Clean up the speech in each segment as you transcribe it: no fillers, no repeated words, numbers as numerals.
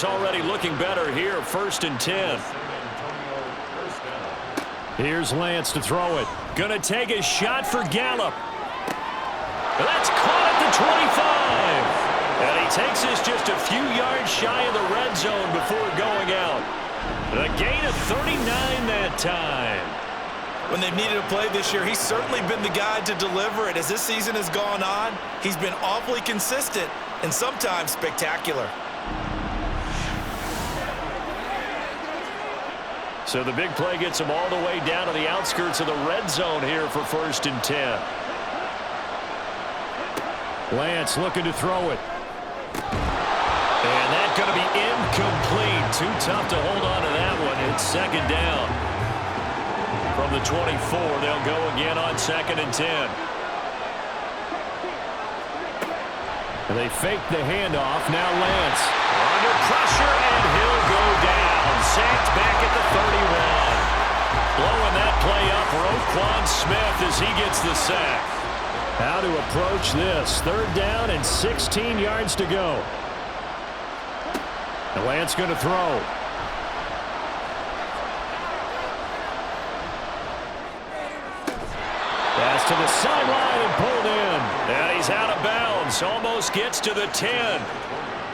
it's already looking better here, 1st and 10. Here's Lance to throw it. Gonna take a shot for Gallup. That's caught at the 25. And he takes this just a few yards shy of the red zone before going out. A gain of 39 that time. When they've needed a play this year, he's certainly been the guy to deliver it. As this season has gone on, he's been awfully consistent and sometimes spectacular. So the big play gets him all the way down to the outskirts of the red zone here for 1st and 10. Lance looking to throw it. And that's going to be incomplete. Too tough to hold on to that one. It's 2nd down. From the 24, they'll go again on 2nd and 10. And they fake the handoff. Now Lance. Under pressure, and he'll go down. Sacked back at the 31. Blowing that play up, Roquan Smith as he gets the sack. How to approach this. 3rd down and 16 yards to go. And Lance going to throw. Pass to the sideline and pulled in. And he's out of bounds. Almost gets to the 10.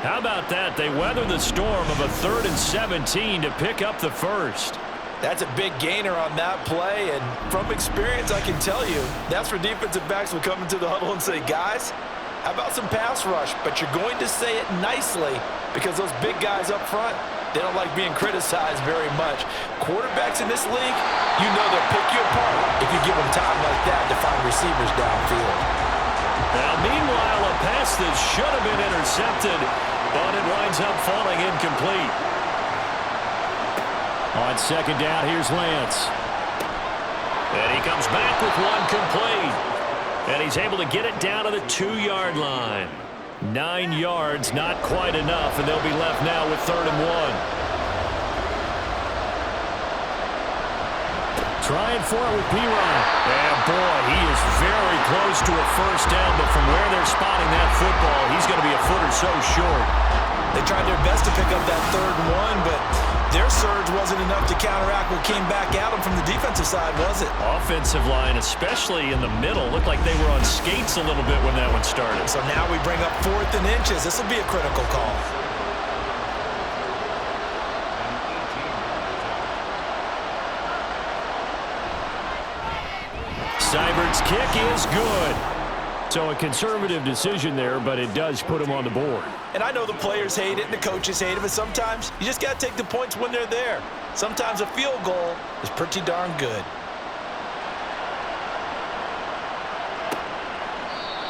How about that? They weather the storm of a 3rd and 17 to pick up the 1st. That's a big gainer on that play, and from experience, I can tell you, that's where defensive backs will come into the huddle and say, guys, how about some pass rush? But you're going to say it nicely because those big guys up front, they don't like being criticized very much. Quarterbacks in this league, you know they'll pick you apart if you give them time like that to find receivers downfield. Now, meanwhile, a pass that should have been intercepted, but it winds up falling incomplete. On 2nd down, here's Lance. And he comes back with one complete. And he's able to get it down to the 2-yard line. 9 yards, not quite enough, and they'll be left now with 3rd and 1. Trying for it with P-Ryan. And boy, he is very close to a 1st down, but from where they're spotting that football, he's going to be a foot or so short. They tried their best to pick up that 3rd and 1, but their surge wasn't enough to counteract what came back at them from the defensive side, was it? Offensive line, especially in the middle, looked like they were on skates a little bit when that one started. So now we bring up 4th and inches. This will be a critical call. Seibert's kick is good. So a conservative decision there, but it does put him on the board. And I know the players hate it and the coaches hate it, but sometimes you just got to take the points when they're there. Sometimes a field goal is pretty darn good.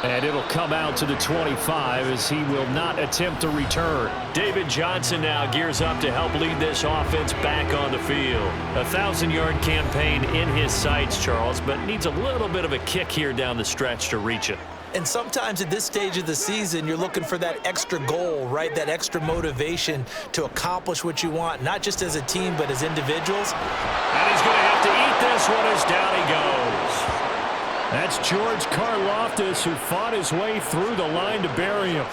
And it'll come out to the 25 as he will not attempt a return. David Johnson now gears up to help lead this offense back on the field. A 1,000-yard campaign in his sights, Charles, but needs a little bit of a kick here down the stretch to reach it. And sometimes at this stage of the season, you're looking for that extra goal, right? That extra motivation to accomplish what you want, not just as a team, but as individuals. And he's going to have to eat this one as down he goes. That's George Karlaftis, who fought his way through the line to bury him.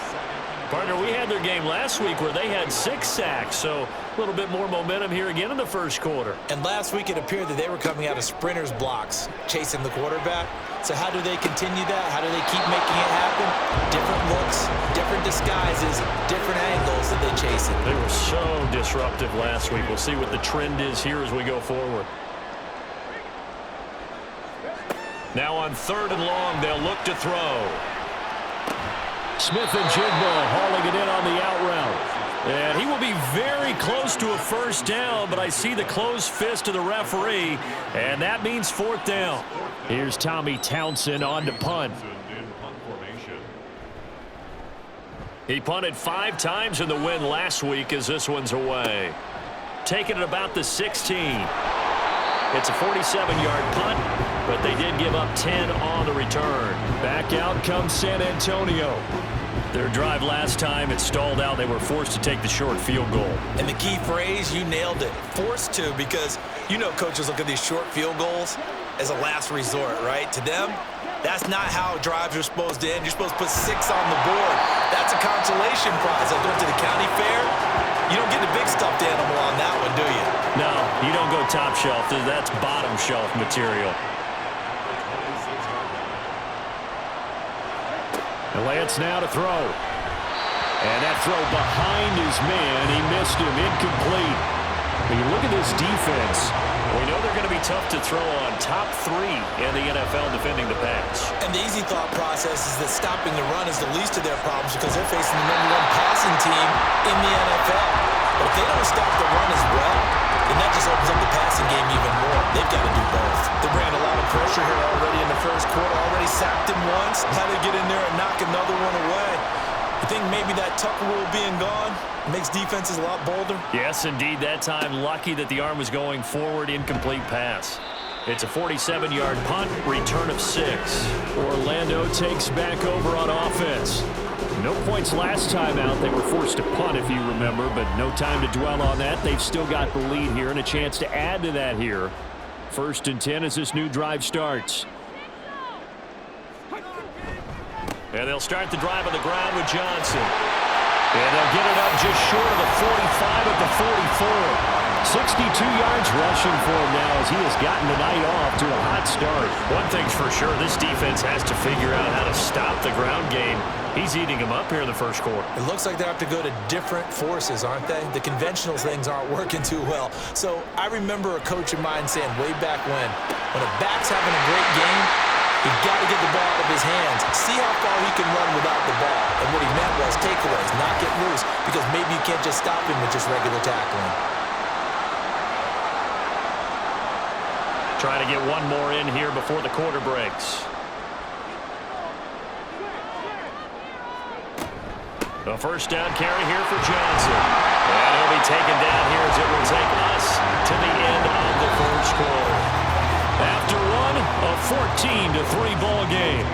Partner, we had their game last week where they had 6 sacks, so a little bit more momentum here again in the 1st quarter. And last week it appeared that they were coming out of sprinters blocks, chasing the quarterback. So how do they continue that? How do they keep making it happen? Different looks, different disguises, different angles that they chase it. They were so disruptive last week. We'll see what the trend is here as we go forward. Now on 3rd and long, they'll look to throw. Smith and Jigbo hauling it in on the out route. And he will be very close to a 1st down, but I see the closed fist of the referee, and that means 4th down. Here's Tommy Townsend on to punt. He punted 5 times in the win last week as this one's away. Taking it about the 16. It's a 47-yard punt, but they did give up 10 on the return. Back out comes San Antonio. Their drive last time, it stalled out. They were forced to take the short field goal. And the key phrase, you nailed it, forced to, because you know coaches look at these short field goals as a last resort, right? To them, that's not how drives are supposed to end. You're supposed to put 6 on the board. That's a consolation prize. I went to the county fair. You don't stuffed animal on that one, do you? No, you don't go top shelf. That's bottom shelf material. The Lance now to throw. And that throw behind his man. He missed him. Incomplete. But you look at this defense. We know they're going to be tough to throw on. Top 3 in the NFL defending the pass. And the easy thought process is that stopping the run is the least of their problems because they're facing the #1 passing team in the NFL. But if they don't stop the run as well, then that just opens up the passing game even more. They've got to do both. They ran a lot of pressure here already in the first quarter, already sacked him once. Now they get in there and knock another one away. I think maybe that Tucker rule being gone makes defenses a lot bolder. Yes, indeed. That time, lucky that the arm was going forward. Incomplete pass. It's a 47-yard punt, return of 6. Orlando takes back over on offense. No points last time out. They were forced to punt, if you remember, but no time to dwell on that. They've still got the lead here and a chance to add to that here. 1st and 10 as this new drive starts. And they'll start the drive on the ground with Johnson. And they'll get it up just short of the 45 at the 44. 62 yards rushing for him now as he has gotten the night off to a hot start. One thing's for sure, this defense has to figure out how to stop the ground game. He's eating them up here in the first quarter. It looks like they have to go to different forces, aren't they? The conventional things aren't working too well. So I remember a coach of mine saying way back when a back's having a great game, you've got to get the ball out of his hands. See how far he can run without the ball. And what he meant was takeaways, not get loose, because maybe you can't just stop him with just regular tackling. Trying to get one more in here before the quarter breaks. The first down carry here for Johnson. And he'll be taken down here as it will take us to the end of the first quarter. After one, a 14-3 ball game.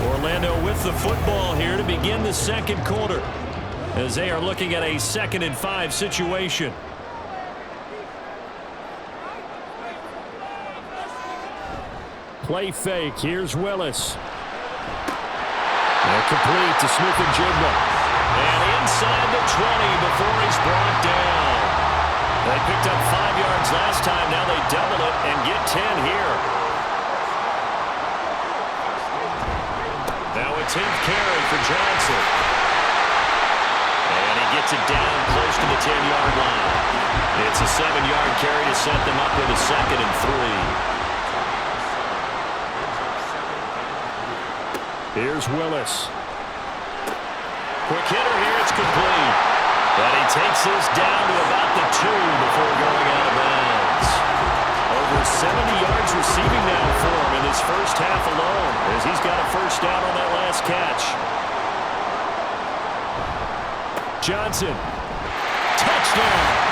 Orlando with the football here to begin the second quarter as they are looking at a 2nd and 5 situation. Play fake. Here's Willis. And complete to Smith-Njigba. And inside the 20 before he's brought down. They picked up 5 yards last time. Now they double it and get 10 here. Now a 10th carry for Johnson. And he gets it down close to the 10-yard line. It's a 7-yard carry to set them up with a 2nd and 3. Here's Willis. Quick hitter here. It's complete. And he takes this down to about the 2 before going out of bounds. Over 70 yards receiving now for him in his first half alone as he's got a first down on that last catch. Johnson. Touchdown.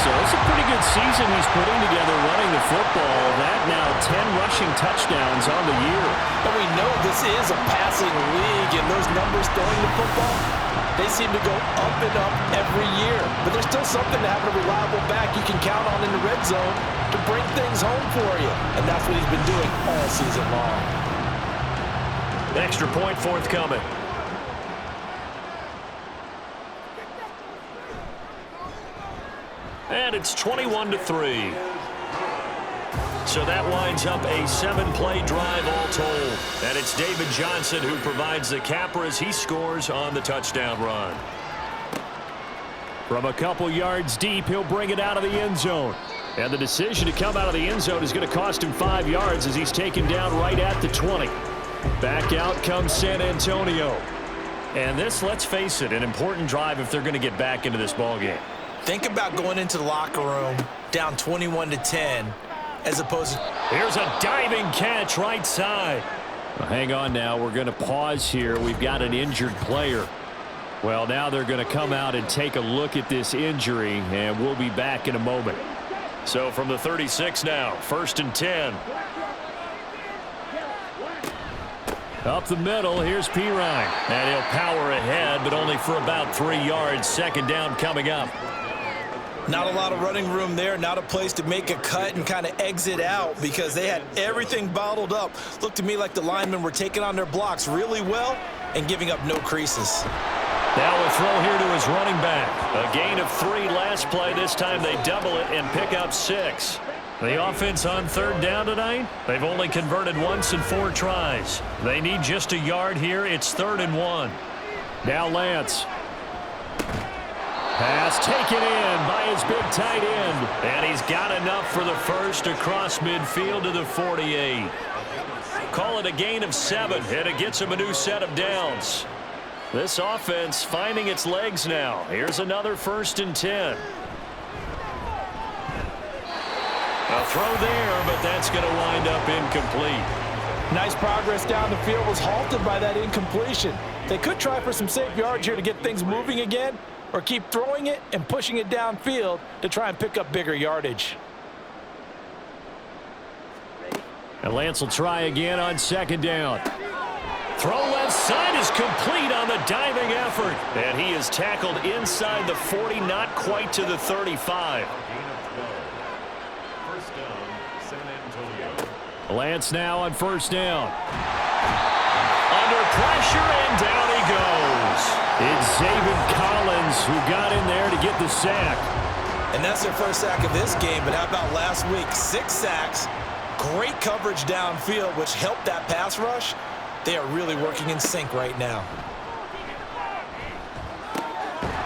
So it's a pretty good season he's putting together running the football. That now 10 rushing touchdowns on the year. And we know this is a passing league, and those numbers throwing the football, they seem to go up and up every year. But there's still something to having a reliable back you can count on in the red zone to bring things home for you. And that's what he's been doing all season long. Extra point forthcoming. And it's 21-3. So that winds up a 7-play drive all told. And it's David Johnson who provides the capper as he scores on the touchdown run. From a couple yards deep, he'll bring it out of the end zone. And the decision to come out of the end zone is going to cost him 5 yards as he's taken down right at the 20. Back out comes San Antonio. And this, let's face it, an important drive if they're going to get back into this ballgame. Think about going into the locker room down 21-10 as opposed to... Here's a diving catch right side. Well, hang on now. We're going to pause here. We've got an injured player. Well, now they're going to come out and take a look at this injury, and we'll be back in a moment. So from the 36 now, 1st and 10. Up the middle, here's Pirine. And he'll power ahead, but only for about 3 yards. 2nd down coming up. Not a lot of running room there, not a place to make a cut and kind of exit out because they had everything bottled up. Looked to me like the linemen were taking on their blocks really well, and giving up no creases. Now a throw here to his running back. A gain of 3 last play. This time they double it and pick up 6. The offense on 3rd down tonight, they've only converted once in 4 tries. They need just a yard here. It's 3rd and 1. Now Lance. Pass taken in by his big tight end. And he's got enough for the first across midfield to the 48. Call it a gain of 7, and it gets him a new set of downs. This offense finding its legs now. Here's another 1st and 10. A throw there, but that's going to wind up incomplete. Nice progress down the field was halted by that incompletion. They could try for some safe yards here to get things moving again, or keep throwing it and pushing it downfield to try and pick up bigger yardage. And Lance will try again on 2nd down. Throw left side is complete on the diving effort. And he is tackled inside the 40, not quite to the 35. Lance now on 1st down. Under pressure, and down he goes. It's Zaven Collins who got in there to get the sack. And that's their first sack of this game, but how about last week? 6 sacks, great coverage downfield, which helped that pass rush. They are really working in sync right now.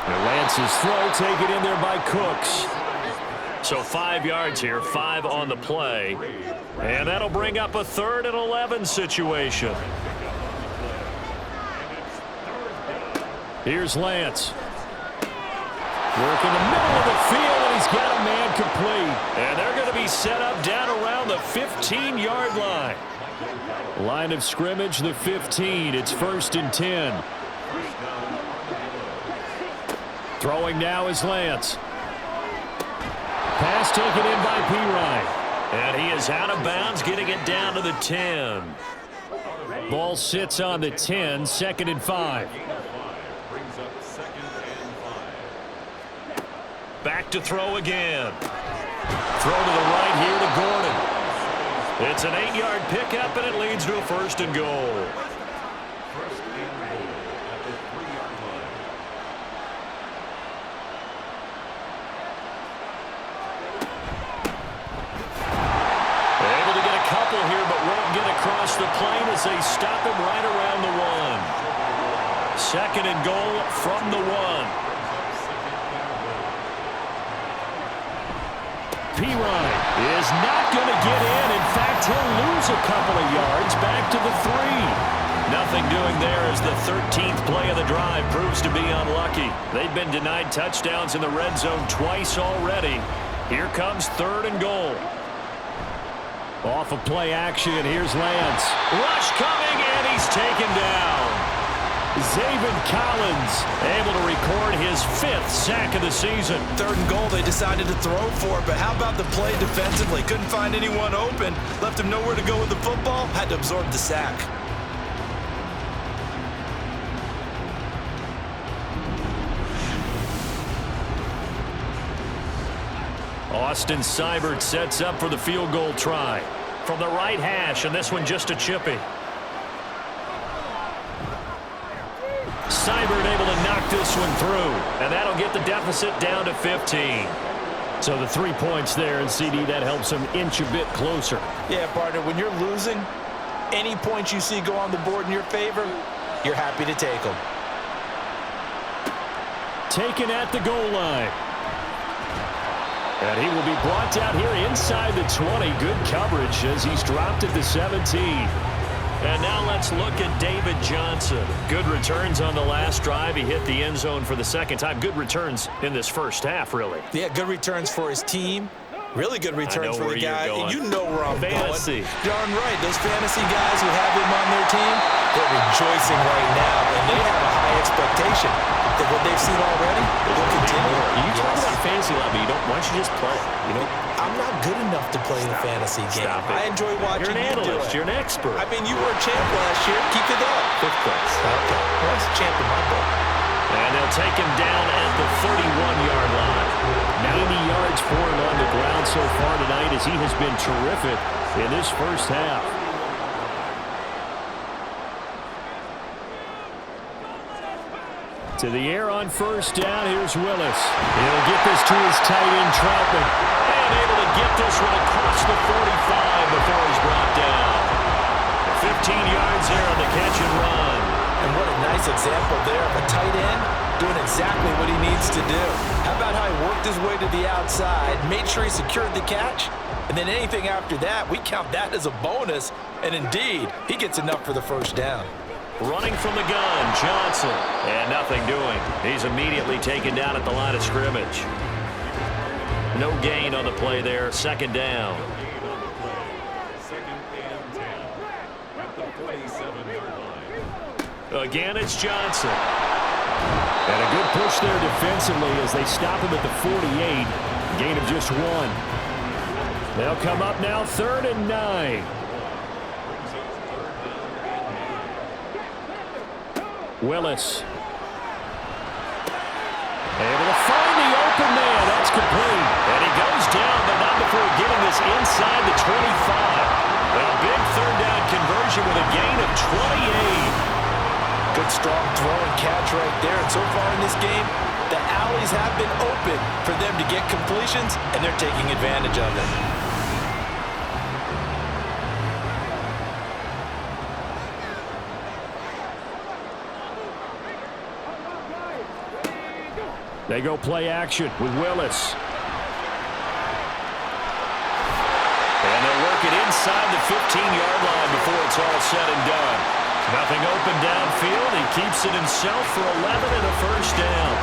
And Lance's throw taken in there by Cooks. So 5 yards here, 5 on the play. And that'll bring up a 3rd and 11 situation. Here's Lance. Work in the middle of the field, and he's got a man complete. And they're going to be set up down around the 15-yard line. Line of scrimmage, the 15. It's 1st and 10. Throwing now is Lance. Pass taken in by Pirine. And he is out of bounds, getting it down to the 10. Ball sits on the 10, 2nd and 5. Back to throw again. Throw to the right here to Gordon. It's an 8-yard pickup, and it leads to a 1st and goal. Able to get a couple here, but won't get across the plane as they stop him right around the 1. 2nd and goal from the 1. Pirine is not going to get in. In fact, he'll lose a couple of yards back to the 3. Nothing doing there as the 13th play of the drive proves to be unlucky. They've been denied touchdowns in the red zone twice already. Here comes 3rd and goal. Off of play action, here's Lance. Rush coming, and he's taken down. Zaven Collins able to record his 5th sack of the season. 3rd and goal, they decided to throw for it, but how about the play defensively? Couldn't find anyone open, left him nowhere to go with the football, had to absorb the sack. Austin Seibert sets up for the field goal try. From the right hash, and this one just a chippy. Seibert able to knock this one through, and that'll get the deficit down to 15. So the 3 points there, and CD, that helps him inch a bit closer. Yeah, partner, when you're losing, any points you see go on the board in your favor, you're happy to take them. Taken at the goal line. And he will be brought down here inside the 20. Good coverage as he's dropped at the 17. And now let's look at David Johnson. Good returns on the last drive. He hit the end zone for the 2nd time. Good returns in this first half, really. Yeah, good returns for his team. Really good returns for the guy. And you know where I'm fantasy. Going. Darn right. Those fantasy guys who have him on their team, they're rejoicing right now. And they have a high expectation that what they've seen already will continue. You talk about fantasy lobby. Why don't you just play? I'm not good enough to play in a fantasy game. I enjoy watching you do it. You're an expert. I mean, you were a champ last year. Keep it up. 5th place. Okay. Well, that's a champ in my book. And they'll take him down at the 31-yard line. 90 yards for him on the ground so far tonight as he has been terrific in this first half. To the air on first down. Here's Willis. He'll get this to his tight end, Troutman. And able to get this one across the 45 before he's brought down. 15 yards there on the catch and run. And what a nice example there of a tight end doing exactly what he needs to do. How about how he worked his way to the outside, made sure he secured the catch, and then anything after that, we count that as a bonus. And indeed, he gets enough for the first down. Running from the gun, Johnson. And nothing doing. He's immediately taken down at the line of scrimmage. No gain on the play there. Second down. Again, it's Johnson. And a good push there defensively as they stop him at the 48. Gain of just 1. They'll come up now 3rd and 9. Willis. Able to find the open man. That's complete. And he goes down, but not before getting this inside the 25. A big third down conversion with a gain of 28. Good strong throw and catch right there. And so far in this game, the alleys have been open for them to get completions, and they're taking advantage of it. They go play action with Willis. And they'll work it inside the 15-yard line before it's all said and done. Nothing open downfield. He keeps it himself for 11 and a first down.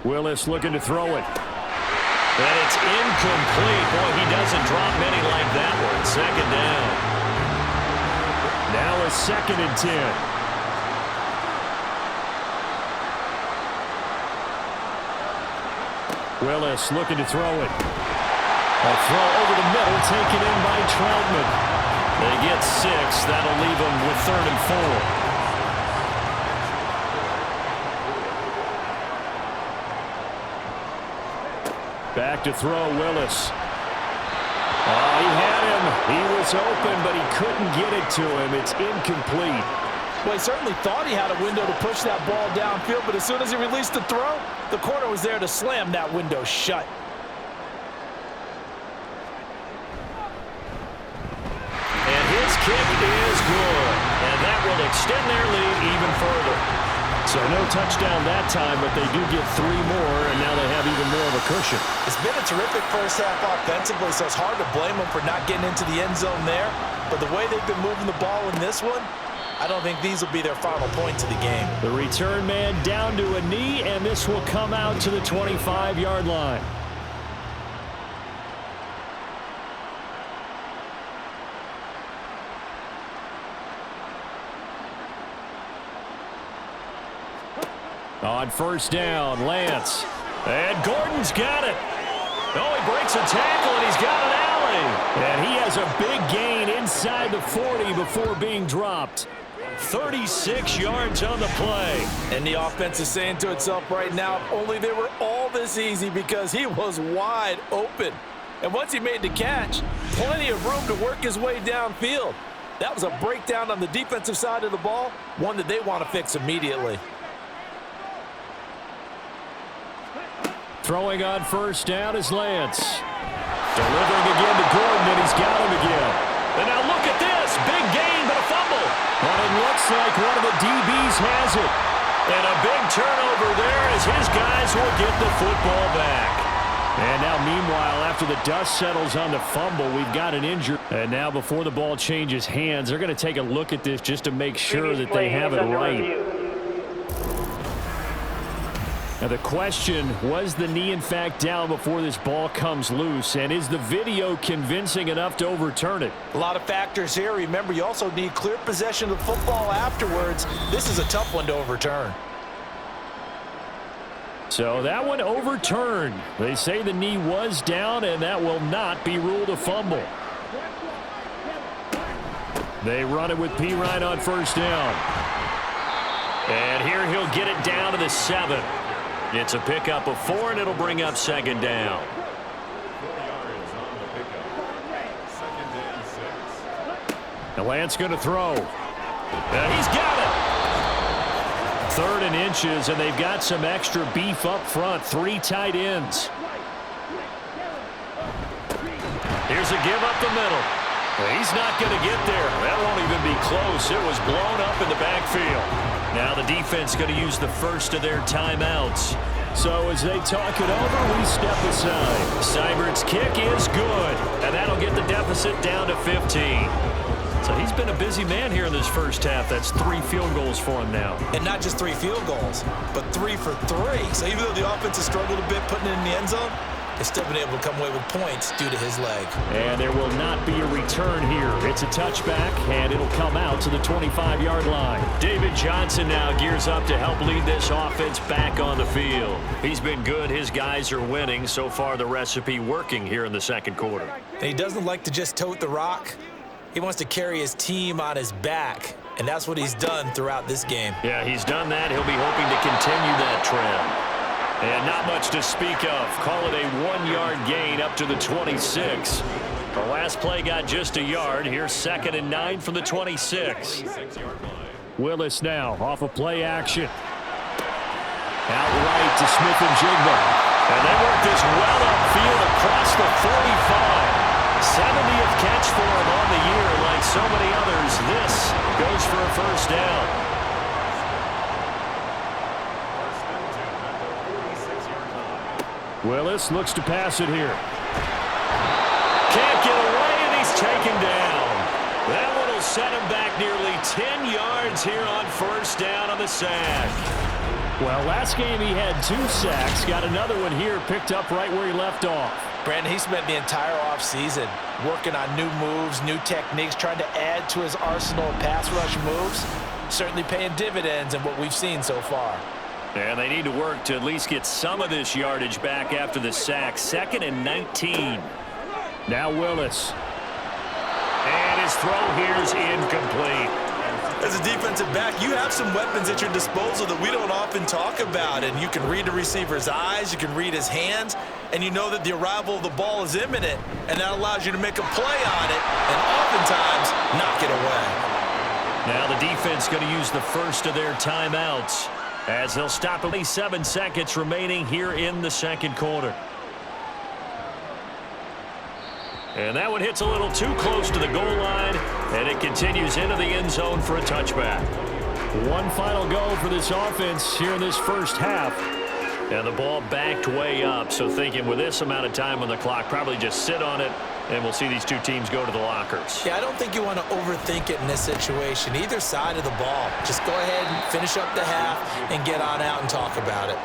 Willis looking to throw it. And it's incomplete. Boy, he doesn't drop many like that one. Second down. Now a 2nd and 10. Willis looking to throw it. A throw over the middle taken in by Troutman. They get 6. That'll leave them with 3rd and 4. Back to throw, Willis. Oh, he had him. He was open, but he couldn't get it to him. It's incomplete. Well, he certainly thought he had a window to push that ball downfield, but as soon as he released the throw, the corner was there to slam that window shut. And his kick is good. And that will extend their lead even further. So no touchdown that time, but they do get 3 more, and now they have even more of a cushion. It's been a terrific first half offensively, so it's hard to blame them for not getting into the end zone there. But the way they've been moving the ball in this one, I don't think these will be their final points of the game. The return man down to a knee, and this will come out to the 25-yard line. On first down, Lance. And Gordon's got it. Oh, he breaks a tackle, and he's got an alley. And he has a big gain inside the 40 before being dropped. 36 yards on the play. And the offense is saying to itself right now, if only they were all this easy, because he was wide open. And once he made the catch, plenty of room to work his way downfield. That was a breakdown on the defensive side of the ball, one that they want to fix immediately. Throwing on first down is Lance. Delivering again to Gordon, and he's got him again. And now look at this. Big gain, but a fumble. And it looks like one of the DBs has it. And a big turnover there as his guys will get the football back. And now, meanwhile, after the dust settles on the fumble, we've got an injury. And now, before the ball changes hands, they're going to take a look at this just to make sure that they have it right. Now the question, was the knee in fact down before this ball comes loose? And is the video convincing enough to overturn it? A lot of factors here. Remember, you also need clear possession of the football afterwards. This is a tough one to overturn. So that one overturned. They say the knee was down, and that will not be ruled a fumble. They run it with Pirine on first down. And here he'll get it down to the 7. It's a pickup of 4, and it'll bring up second down. Now Lance going to throw. He's got it. 3rd and inches, and they've got some extra beef up front. 3 tight ends. Here's a give up the middle. He's not going to get there. That won't even be close. It was blown up in the backfield. Now the defense going to use the first of their timeouts. So as they talk it over, we step aside. Seibert's kick is good, and that'll get the deficit down to 15. So he's been a busy man here in this first half. That's 3 field goals for him now. And not just 3 field goals, but 3 for 3. So even though the offense has struggled a bit putting it in the end zone, they've still been able to come away with points due to his leg. And there will not be a return here. It's a touchback, and it'll come out to the 25-yard line. David Johnson now gears up to help lead this offense back on the field. He's been good. His guys are winning. So far, the recipe working here in the second quarter. And he doesn't like to just tote the rock. He wants to carry his team on his back, and that's what he's done throughout this game. Yeah, he's done that. He'll be hoping to continue that trend. And not much to speak of. Call it a 1-yard gain up to the 26. The last play got just a yard. Here's 2nd and 9 from the 26. Willis now off of play action. Out right to Smith and Jigba. And they work this well upfield across the 45. 70th catch for him on the year. Like so many others, this goes for a first down. Willis looks to pass it here. Can't get away, and he's taken down. That one will set him back nearly 10 yards here on first down on the sack. Well, last game he had 2 sacks. Got another one here, picked up right where he left off. Brandon, he spent the entire offseason working on new moves, new techniques, trying to add to his arsenal of pass rush moves. Certainly paying dividends in what we've seen so far. And they need to work to at least get some of this yardage back after the sack. 2nd and 19. Now Willis. And his throw here is incomplete. As a defensive back, you have some weapons at your disposal that we don't often talk about. And you can read the receiver's eyes, you can read his hands, and you know that the arrival of the ball is imminent, and that allows you to make a play on it and oftentimes knock it away. Now the defense going to use the first of their timeouts as they'll stop at least 7 seconds remaining here in the second quarter. And that one hits a little too close to the goal line, and it continues into the end zone for a touchback. One final go for this offense here in this first half. And the ball backed way up, so thinking with this amount of time on the clock, probably just sit on it, and we'll see these two teams go to the lockers. Yeah, I don't think you want to overthink it in this situation. Either side of the ball. Just go ahead and finish up the half and get on out and talk about it.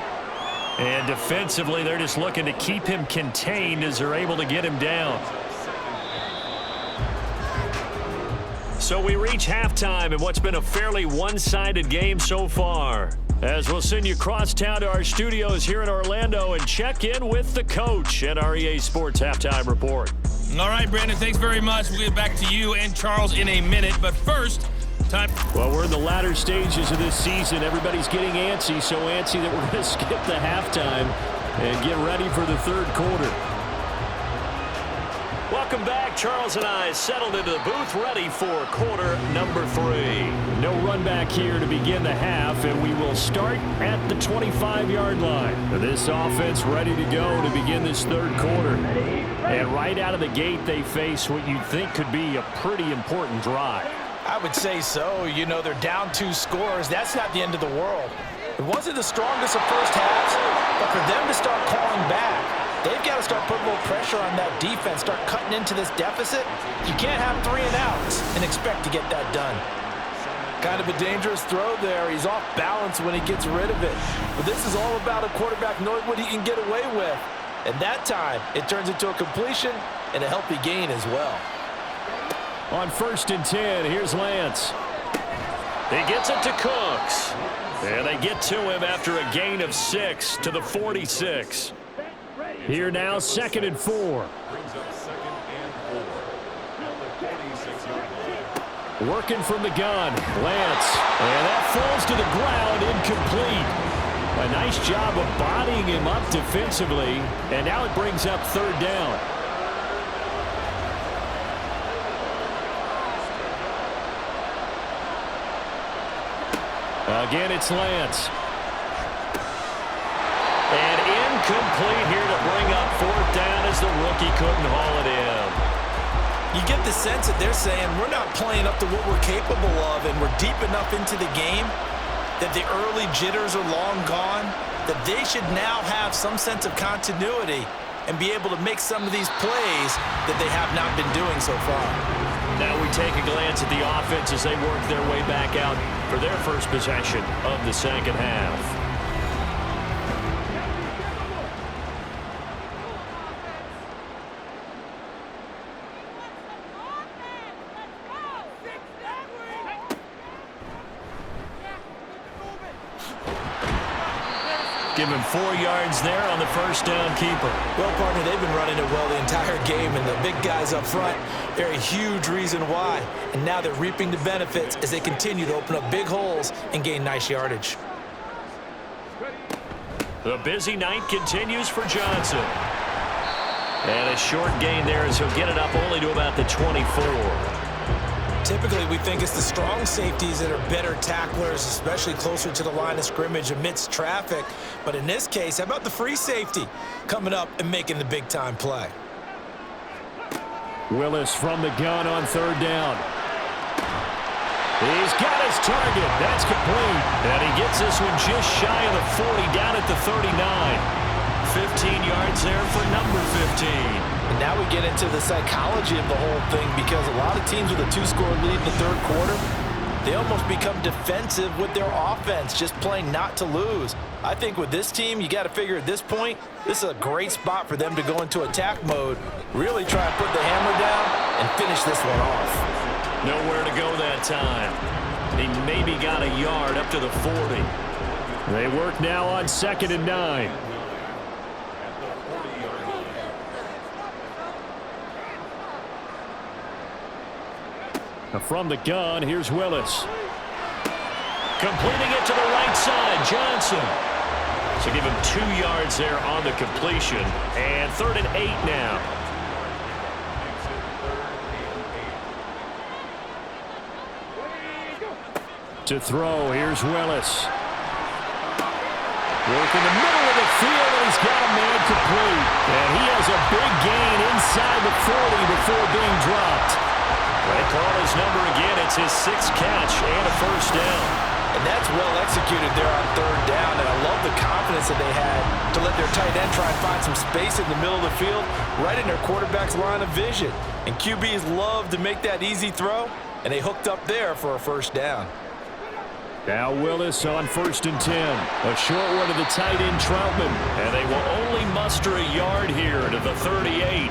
And defensively, they're just looking to keep him contained as they're able to get him down. So we reach halftime in what's been a fairly one-sided game so far. As we'll send you across town to our studios here in Orlando and check in with the coach at our EA Sports Halftime Report. All right, Brandon, thanks very much. We'll get back to you and Charles in a minute. But first, time. Well, we're in the latter stages of this season. Everybody's getting antsy, so antsy that we're going to skip the halftime and get ready for the third quarter. Welcome back. Charles and I settled into the booth ready for quarter number 3. No run back here to begin the half, and we will start at the 25-yard line. This offense ready to go to begin this third quarter. And right out of the gate, they face what you'd think could be a pretty important drive. I would say so. You know, they're down 2 scores. That's not the end of the world. It wasn't the strongest of first halves, but for them to start calling back, they've got to start putting a little pressure on that defense, start cutting into this deficit. You can't have 3 and outs and expect to get that done. Kind of a dangerous throw there. He's off balance when he gets rid of it. But this is all about a quarterback knowing what he can get away with. And that time, it turns into a completion and a healthy gain as well. On 1st and 10, here's Lance. He gets it to Cooks. And they get to him after a gain of 6 to the 46. Here now, 2nd and 4. Working from the gun, Lance. And that falls to the ground, incomplete. A nice job of bodying him up defensively, and now it brings up third down. Again, it's Lance. And incomplete here to bring up fourth down as the rookie couldn't haul it in. You get the sense that they're saying we're not playing up to what we're capable of, and we're deep enough into the game that the early jitters are long gone, that they should now have some sense of continuity and be able to make some of these plays that they have not been doing so far. Now we take a glance at the offense as they work their way back out for their first possession of the second half. Give him 4 yards there on the first down keeper. Well, partner, they've been running it well the entire game, and the big guys up front, they're a huge reason why. And now they're reaping the benefits as they continue to open up big holes and gain nice yardage. The busy night continues for Johnson. And a short gain there as he'll get it up only to about the 24. Typically, we think it's the strong safeties that are better tacklers, especially closer to the line of scrimmage amidst traffic. But in this case, how about the free safety coming up and making the big-time play? Willis from the gun on third down. He's got his target. That's complete. And he gets this one just shy of the 40, down at the 39. 15 yards there for number 15. And now we get into the psychology of the whole thing, because a lot of teams with a 2-score lead in the third quarter, they almost become defensive with their offense, just playing not to lose. I think with this team, you got to figure at this point, this is a great spot for them to go into attack mode, really try and put the hammer down and finish this one off. Nowhere to go that time. He maybe got a yard up to the 40. They work now on 2nd and 9. From the gun, here's Willis. Completing it to the right side, Johnson. So give him 2 yards there on the completion. And 3rd and 8 now. To throw, here's Willis. Work in the middle of the field, and he's got a man complete. And he has a big gain inside the 40 before being dropped. They call his number again. It's his 6th catch and a first down. And that's well executed there on 3rd down, and I love the confidence that they had to let their tight end try and find some space in the middle of the field, right in their quarterback's line of vision. And QBs love to make that easy throw, and they hooked up there for a first down. Now Willis on 1st and 10. A short one to the tight end, Troutman. And they will only muster a yard here to the 38.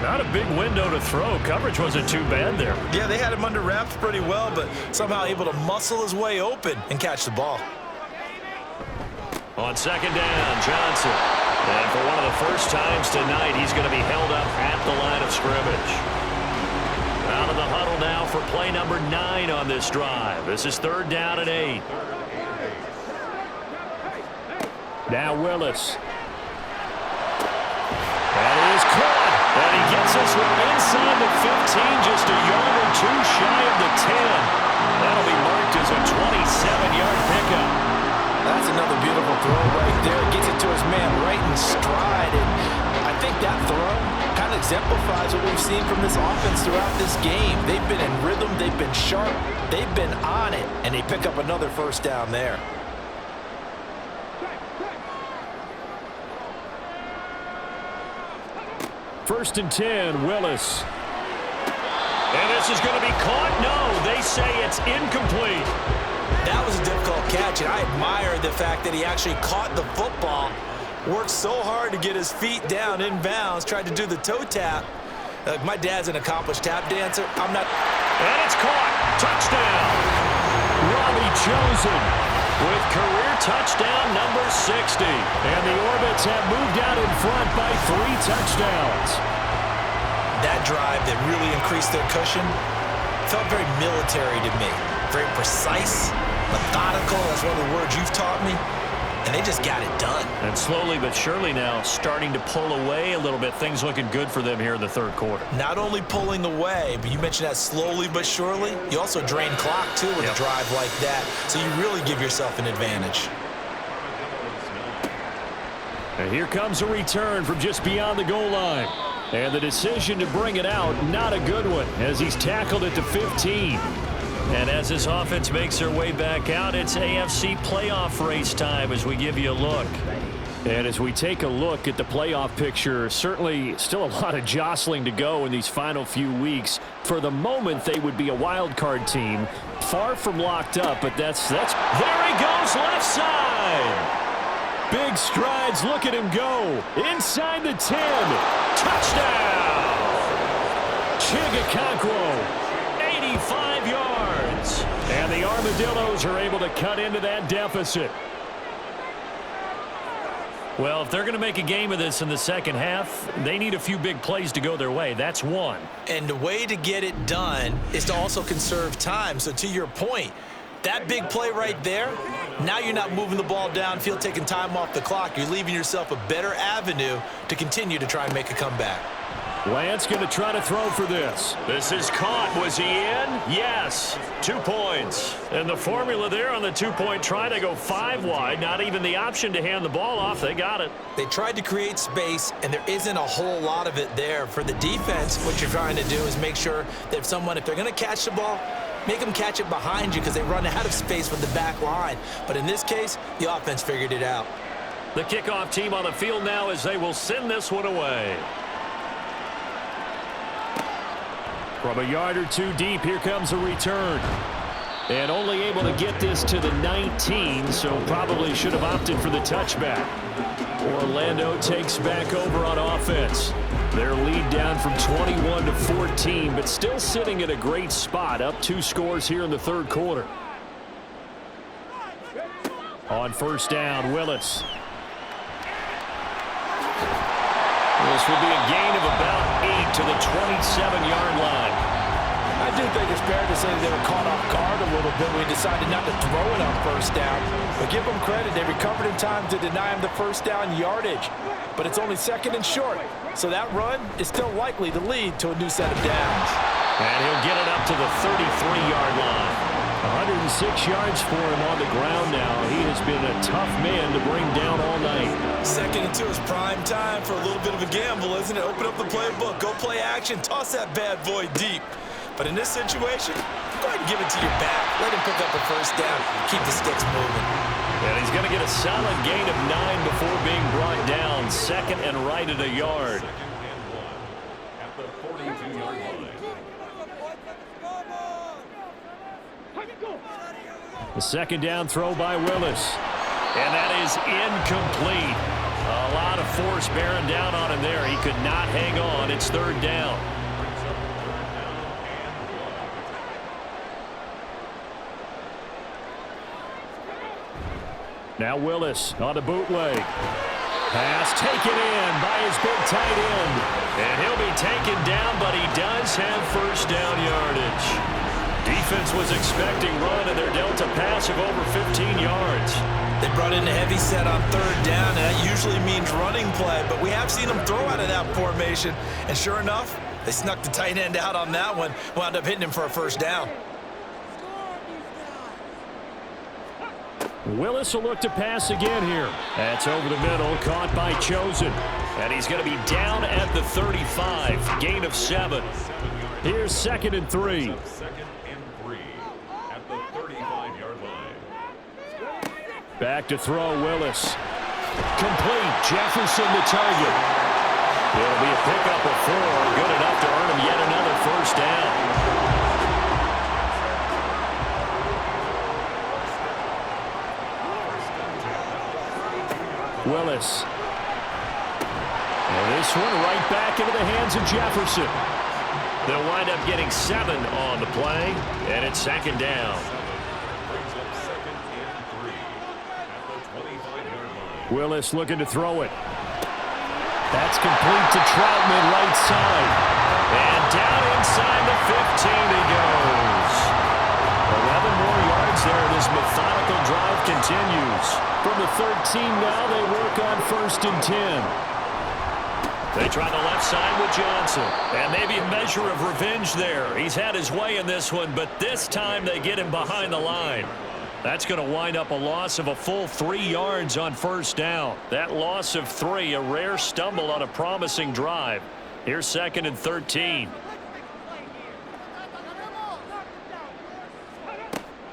Not a big window to throw. Coverage wasn't too bad there. Yeah, they had him under wraps pretty well, but somehow able to muscle his way open and catch the ball. On 2nd down, Johnson. And for one of the first times tonight, he's going to be held up at the line of scrimmage. Out of the huddle now for play number 9 on this drive. This is 3rd down and 8. Now Willis. That is caught. And he gets this one inside the 15, just a yard or 2 shy of the 10. That'll be marked as a 27-yard pickup. That's another beautiful throw right there. Gets it to his man right in stride. And I think that throw kind of exemplifies what we've seen from this offense throughout this game. They've been in rhythm. They've been sharp. They've been on it. And they pick up another first down there. First and 10, Willis. And this is going to be caught? No, they say it's incomplete. That was a difficult catch, and I admire the fact that he actually caught the football, worked so hard to get his feet down inbounds, tried to do the toe tap. My dad's an accomplished tap dancer. I'm not. And it's caught. Touchdown. Robbie Chosen with career touchdown number 60. And the Orbits have moved out in front by 3 touchdowns. That drive that really increased their cushion felt very military to me. Very precise, methodical. That's one of the words you've taught me. and they just got it done. And slowly but surely now starting to pull away a little bit. Things looking good for them here in the third quarter. Not only pulling away, but you mentioned that slowly but surely. You also drain clock, too, with a drive like that. So you really give yourself an advantage. And here comes a return from just beyond the goal line. And the decision to bring it out, not a good one, as he's tackled it to 15. And as this offense makes their way back out, it's AFC playoff race time as we give you a look. And as we take a look at the playoff picture, certainly still a lot of jostling to go in these final few weeks. For the moment, they would be a wild card team. Far from locked up, but that's there he goes, left side. Big strides, look at him go. Inside the 10. Touchdown! Chigakankwo, 85 yards. And the Armadillos are able to cut into that deficit. Well, if they're going to make a game of this in the second half, they need a few big plays to go their way. That's one. And the way to get it done is to also conserve time. So to your point, that big play right there, now you're not moving the ball downfield, taking time off the clock. You're leaving yourself a better avenue to continue to try and make a comeback. Lance going to try to throw for this. This is caught. Was he in? Yes. 2 points. And the formula there on the two-point try to go 5 wide. Not even the option to hand the ball off. They got it. They tried to create space, and there isn't a whole lot of it there. For the defense, what you're trying to do is make sure that if they're going to catch the ball, make them catch it behind you because they run out of space with the back line. But in this case, the offense figured it out. The kickoff team on the field now as they will send this one away. From a yard or two deep, here comes a return. And only able to get this to the 19, so probably should have opted for the touchback. Orlando takes back over on offense. Their lead down from 21 to 14, but still sitting at a great spot, up 2 scores here in the third quarter. On first down, Willis. This will be a gain of about 8 to the 27-yard line. I do think it's fair to say they were caught off guard a little bit when we decided not to throw it on first down. But give them credit, they recovered in time to deny him the first down yardage. But it's only second and short, so that run is still likely to lead to a new set of downs. And he'll get it up to the 33-yard line. 106 yards for him on the ground now. He has been a tough man to bring down all night. Second and 2 is prime time for a little bit of a gamble, isn't it? Open up the playbook, go play action, toss that bad boy deep. But in this situation, go ahead and give it to your back. Let him pick up a first down. Keep the sticks moving. And he's going to get a solid gain of 9 before being brought down. Second and right at a yard. At the 42-yard line. The second down throw by Willis. And that is incomplete. A lot of force bearing down on him there. He could not hang on. It's third down. Now Willis on a bootleg. Pass taken in by his big tight end. And he'll be taken down, but he does have first down yardage. Defense was expecting run, and they're dealt a pass of over 15 yards. They brought in a heavy set on third down, and that usually means running play. But we have seen them throw out of that formation. And sure enough, they snuck the tight end out on that one. Wound up hitting him for a first down. Willis will look to pass again here. That's over the middle, caught by Chosen. And he's going to be down at the 35, gain of 7. Here's second and 3. Second and 3 at the 35-yard line. Back to throw, Willis. Complete, Jefferson the target. It'll be a pickup of 4, good enough to earn him yet another first down. Willis. And this one right back into the hands of Jefferson. They'll wind up getting 7 on the play, and it's second down. Willis looking to throw it. That's complete to Troutman, right side. And down inside the 15 he goes. 11 more yards there. This methodical drive continues. From the 13 now, they work on 1st and 10. They try the left side with Johnson. And maybe a measure of revenge there. He's had his way in this one, but this time they get him behind the line. That's going to wind up a loss of a full 3 yards on 1st down. That loss of 3, a rare stumble on a promising drive. Here's 2nd and 13.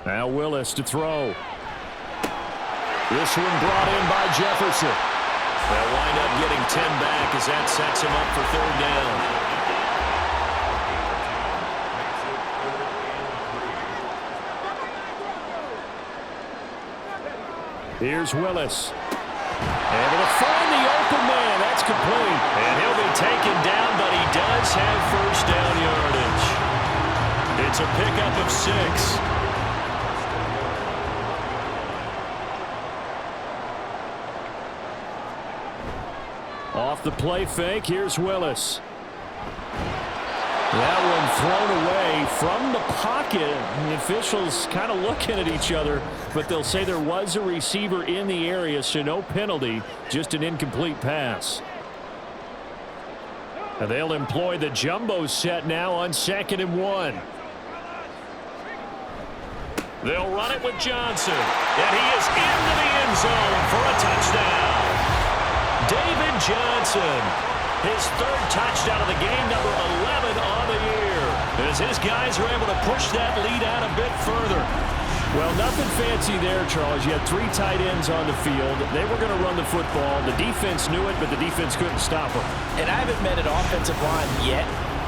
Now Willis to throw. This one brought in by Jefferson. They'll wind up getting 10 back as that sets him up for 3rd down. Here's Willis. Able to find the open man. That's complete. And he'll be taken down, but he does have 1st down yardage. It's a pickup of 6. Off the play fake, here's Willis. That one thrown away from the pocket. The officials kind of looking at each other, but they'll say there was a receiver in the area, so no penalty, just an incomplete pass. And they'll employ the jumbo set now on 2nd and 1. They'll run it with Johnson, and he is into the end zone for a touchdown. David Johnson, his 3rd touchdown of the game, number 11 on the year, as his guys are able to push that lead out a bit further. Well, nothing fancy there, Charles. You had 3 tight ends on the field. They were going to run the football. The defense knew it, but the defense couldn't stop them. And I haven't met an offensive line yet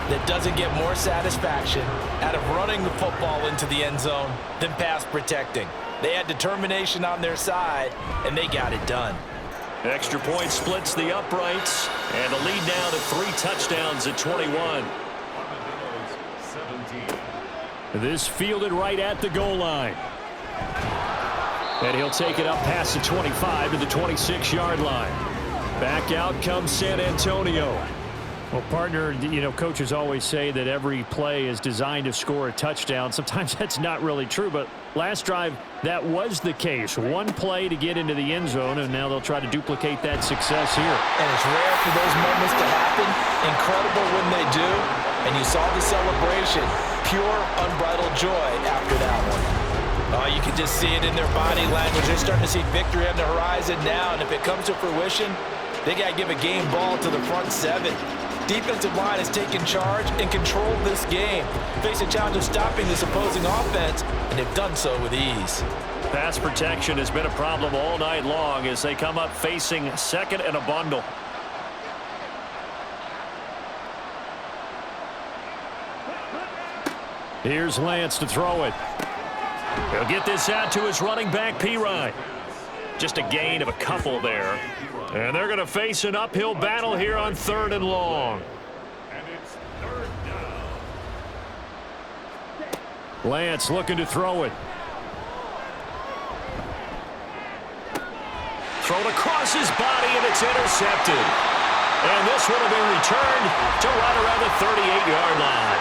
that doesn't get more satisfaction out of running the football into the end zone than pass protecting. They had determination on their side, and they got it done. Extra point splits the uprights, and the lead now to 3 touchdowns at 21. This fielded right at the goal line. And he'll take it up past the 25 to the 26-yard line. Back out comes San Antonio. Well, partner, you know, coaches always say that every play is designed to score a touchdown. Sometimes that's not really true, but last drive, that was the case. One play to get into the end zone, and now they'll try to duplicate that success here. And it's rare for those moments to happen. Incredible when they do. And you saw the celebration. Pure, unbridled joy after that one. Oh, you can just see it in their body language. They're starting to see victory on the horizon now, and if it comes to fruition, they got to give a game ball to the front 7. Defensive line has taken charge and controlled this game. Face a challenge of stopping this opposing offense, and they've done so with ease. Pass protection has been a problem all night long as they come up facing 2nd and a bundle. Here's Lance to throw it. He'll get this out to his running back, Pirine. Just a gain of a couple there. And they're going to face an uphill battle here on 3rd and long. And it's 3rd down. Lance looking to throw it. Thrown across his body, and it's intercepted. And this one will be returned to right around the 38-yard line.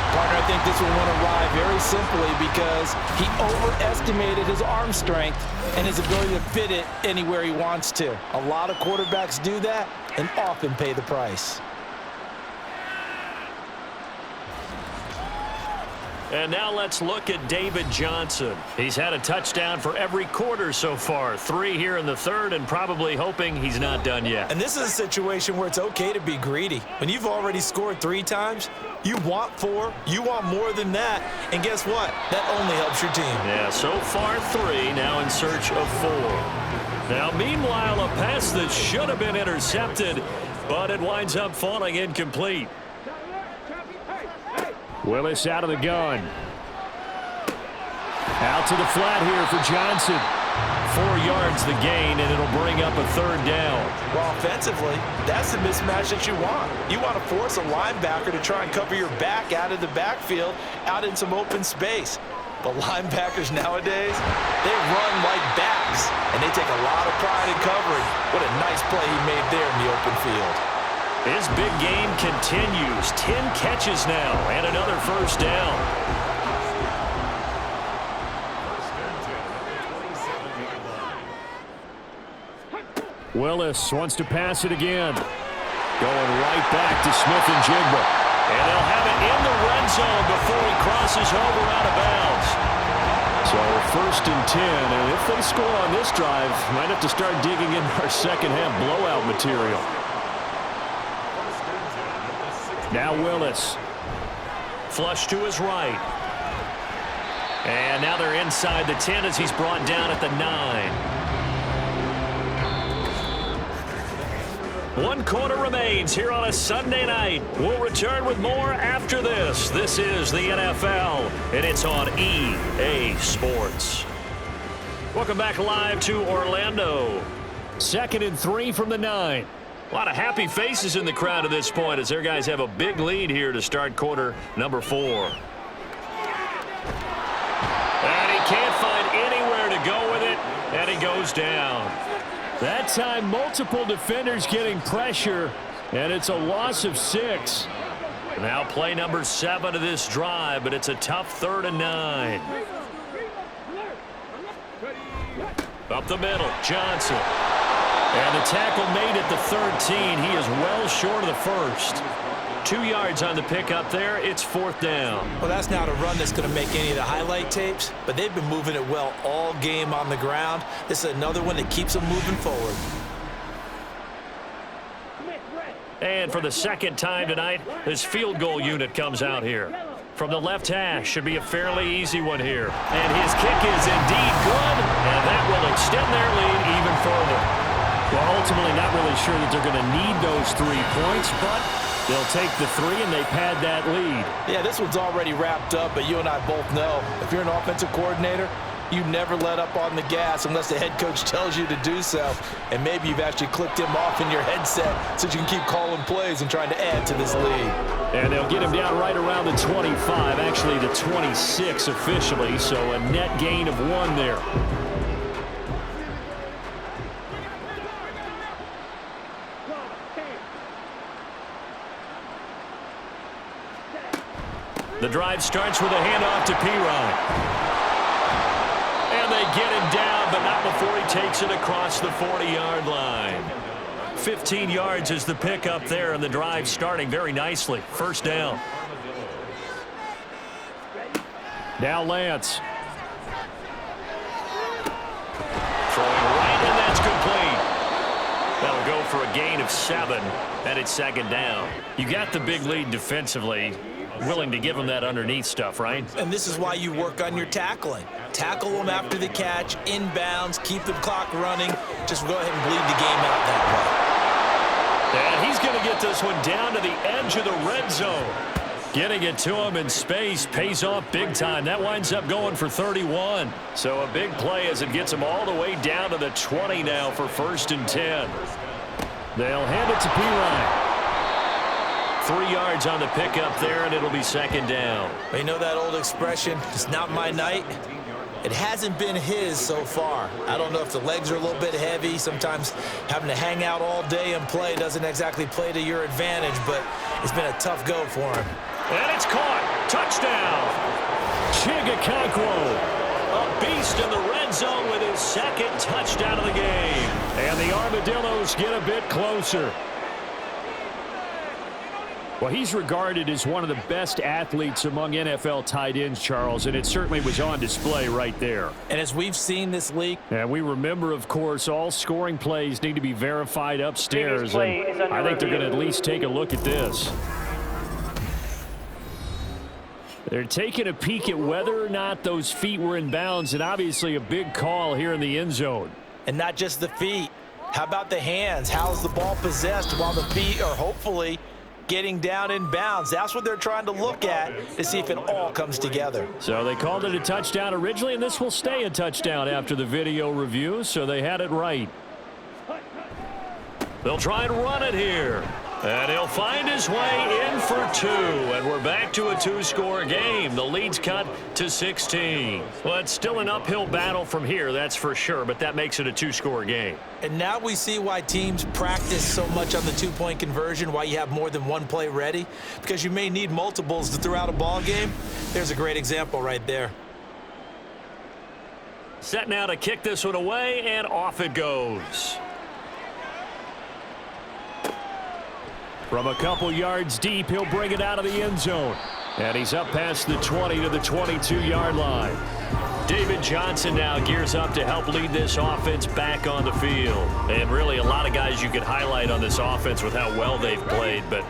Partner, I think this one went awry very simply because he overestimated his arm strength and his ability to fit it anywhere he wants to. A lot of quarterbacks do that and often pay the price. And now let's look at David Johnson. He's had a touchdown for every quarter so far. 3 here in the 3rd, and probably hoping he's not done yet. And this is a situation where it's okay to be greedy. When you've already scored 3 times, you want 4, you want more than that. And guess what? That only helps your team. Yeah, so far 3, now in search of 4. Now, meanwhile, a pass that should have been intercepted, but it winds up falling incomplete. Willis out of the gun. Out to the flat here for Johnson. 4 yards the gain, and it'll bring up a 3rd down. Well, offensively, that's the mismatch that you want. You want to force a linebacker to try and cover your back out of the backfield, out in some open space. But linebackers nowadays, they run like backs, and they take a lot of pride in covering. What a nice play he made there in the open field. His big game continues. 10 catches now and another 1st down. Willis wants to pass it again. Going right back to Smith and Jigba. And they'll have it in the red zone before he crosses over out of bounds. So 1st and 10, and if they score on this drive, might have to start digging in our second half blowout material. Now Willis. Flush to his right. And now they're inside the 10 as he's brought down at the 9. 1 quarter remains here on a Sunday night. We'll return with more after this. This is the NFL, and it's on EA Sports. Welcome back live to Orlando. 2nd and 3 from the 9. A lot of happy faces in the crowd at this point as their guys have a big lead here to start quarter number 4. And he can't find anywhere to go with it, and he goes down. That time, multiple defenders getting pressure, and it's a loss of 6. Now play number 7 of this drive, but it's a tough 3rd and 9. Up the middle, Johnson. And the tackle made at the 13. He is well short of the first. 2 yards on the pickup there. It's 4th down. Well, that's not a run that's going to make any of the highlight tapes, but they've been moving it well all game on the ground. This is another one that keeps them moving forward. And for the 2nd time tonight, this field goal unit comes out here. From the left hash, should be a fairly easy one here. And his kick is indeed good, and that will extend their lead even further. Well, ultimately not really sure that they're going to need those 3 points, but they'll take the 3 and they pad that lead. Yeah, this one's already wrapped up, but you and I both know if you're an offensive coordinator, you never let up on the gas unless the head coach tells you to do so. And maybe you've actually clicked him off in your headset so you can keep calling plays and trying to add to this lead. And they'll get him down right around the 25, actually the 26 officially, so a net gain of 1 there. The drive starts with a handoff to Pirine. And they get him down, but not before he takes it across the 40-yard line. 15 yards is the pickup there, and the drive starting very nicely. 1st down. Now Lance. Throwing right, and that's complete. That'll go for a gain of 7, and it's 2nd down. You got the big lead defensively. Willing to give them that underneath stuff, right? And this is why you work on your tackling. Tackle them after the catch, inbounds, keep the clock running. Just go ahead and bleed the game out that way. And he's going to get this one down to the edge of the red zone. Getting it to him in space pays off big time. That winds up going for 31. So a big play as it gets him all the way down to the 20 now for 1st and 10. They'll hand it to Pirine. 3 yards on the pickup there, and it'll be 2nd down. You know that old expression, it's not my night? It hasn't been his so far. I don't know if the legs are a little bit heavy. Sometimes having to hang out all day and play doesn't exactly play to your advantage, but it's been a tough go for him. And it's caught. Touchdown. Chigakonkwo. A beast in the red zone with his 2nd touchdown of the game. And the Armadillos get a bit closer. Well, he's regarded as one of the best athletes among NFL tight ends, Charles, and it certainly was on display right there. And as we've seen this league, and we remember, of course, all scoring plays need to be verified upstairs, and I think they're going to at least take a look at this. They're taking a peek at whether or not those feet were in bounds, and obviously a big call here in the end zone. And not just the feet. How about the hands? How's the ball possessed while the feet are hopefully getting down in bounds? That's what they're trying to look at to see if it all comes together. So they called it a touchdown originally, and this will stay a touchdown after the video review, so they had it right. They'll try and run it here. And he'll find his way in for 2. And we're back to a 2-score game. The lead's cut to 16. Well, it's still an uphill battle from here, that's for sure, but that makes it a 2-score game. And now we see why teams practice so much on the 2-point conversion, why you have more than one play ready, because you may need multiples to throw out a ball game. There's a great example right there. Set now to kick this one away, and off it goes. From a couple yards deep, he'll bring it out of the end zone. And he's up past the 20 to the 22-yard line. David Johnson now gears up to help lead this offense back on the field. And really a lot of guys you could highlight on this offense with how well they've played, but